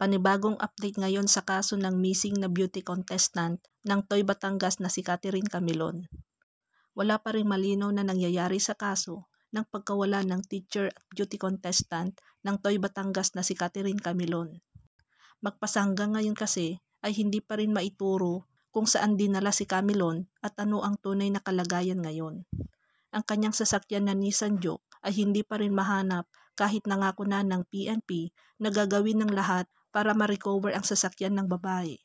Panibagong update ngayon sa kaso ng missing na beauty contestant ng Toy Batangas na si Catherine Camilon. Wala pa ring malinaw na nangyayari sa kaso ng pagkawala ng teacher at beauty contestant ng Toy Batangas na si Catherine Camilon. Magpasanggang ngayon kasi ay hindi pa rin maituro kung saan dinala si Camilon at ano ang tunay na kalagayan ngayon. Ang kanyang sasakyan na Nissan Juke ay hindi pa rin mahanap kahit nangako na ng PNP na gagawin ng lahat para ma-recover ang sasakyan ng babae.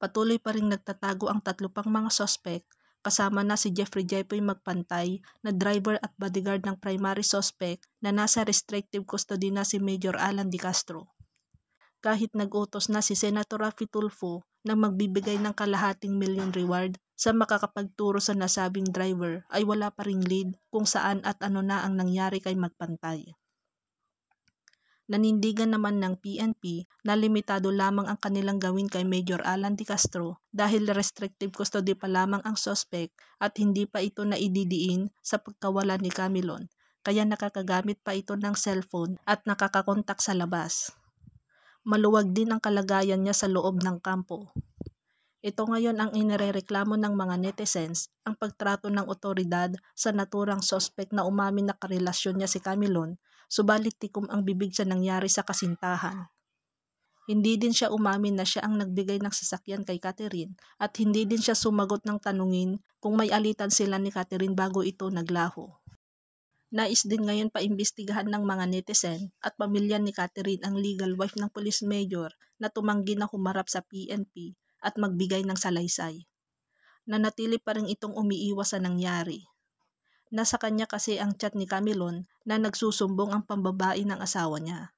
Patuloy pa rin nagtatago ang 3 pang mga sospek kasama na si Jeffrey Jaypoy Magpantay na driver at bodyguard ng primary suspect na nasa restrictive custody na si Major Alan De Castro. Kahit nag-utos na si Senator Raffy Tulfo na magbibigay ng kalahating milyon reward sa makakapagturo sa nasabing driver ay wala pa ring lead kung saan at ano na ang nangyari kay Magpantay. Nanindigan naman ng PNP na limitado lamang ang kanilang gawin kay Major Alan De Castro dahil restrictive custody pa lamang ang suspect at hindi pa ito naididiin sa pagkawala ni Camilon, kaya nakakagamit pa ito ng cellphone at nakakakontak sa labas. Maluwag din ang kalagayan niya sa loob ng kampo. Ito ngayon ang inirereklamo ng mga netizens, ang pagtrato ng otoridad sa naturang suspect na umamin na karelasyon niya si Camilon, subalit tikom ang bibig sa nangyari sa kasintahan. Hindi din siya umamin na siya ang nagbigay ng sasakyan kay Catherine at hindi din siya sumagot ng tanungin kung may alitan sila ni Catherine bago ito naglaho. Nais din ngayon paimbestigahan ng mga netizen at pamilya ni Catherine ang legal wife ng police major na tumanggi na humarap sa PNP at magbigay ng salaysay. Nanatili pa rin itong umiiwas sa nangyari. Nasa kanya kasi ang chat ni Camilon na nagsusumbong ang pambabae ng asawa niya.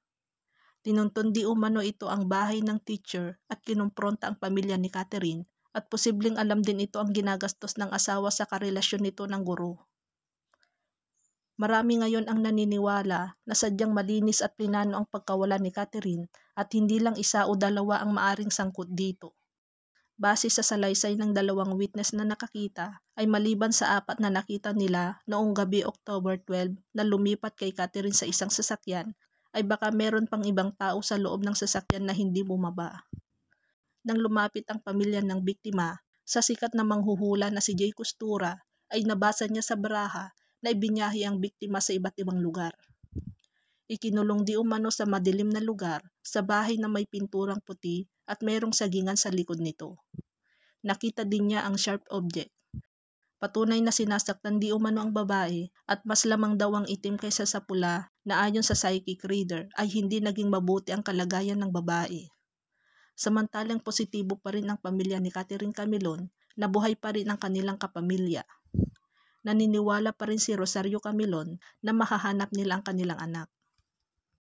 Tinuntun di umano ito ang bahay ng teacher at kinumpronta ang pamilya ni Catherine at posibleng alam din ito ang ginagastos ng asawa sa karelasyon nito ng guro. Marami ngayon ang naniniwala na sadyang malinis at plinano ang pagkawala ni Catherine at hindi lang isa o dalawa ang maaring sangkot dito. Base sa salaysay ng 2 witness na nakakita ay maliban sa 4 na nakita nila noong gabi October 12 na lumipat kay Catherine sa isang sasakyan ay baka meron pang ibang tao sa loob ng sasakyan na hindi bumaba. Nang lumapit ang pamilya ng biktima sa sikat na manghuhula na si Jay Costura ay nabasa niya sa baraha na ibinyahe ang biktima sa iba't ibang lugar. Ikinulong di umano sa madilim na lugar sa bahay na may pinturang puti at mayroong sagingan sa likod nito. Nakita din niya ang sharp object. Patunay na sinasaktan di umano ang babae at mas lamang daw ang itim kaysa sa pula na ayon sa psychic reader ay hindi naging mabuti ang kalagayan ng babae. Samantalang positibo pa rin ang pamilya ni Catherine Camilon na buhay pa rin ang kanilang kapamilya. Naniniwala pa rin si Rosario Camilon na mahahanap nila ang kanilang anak.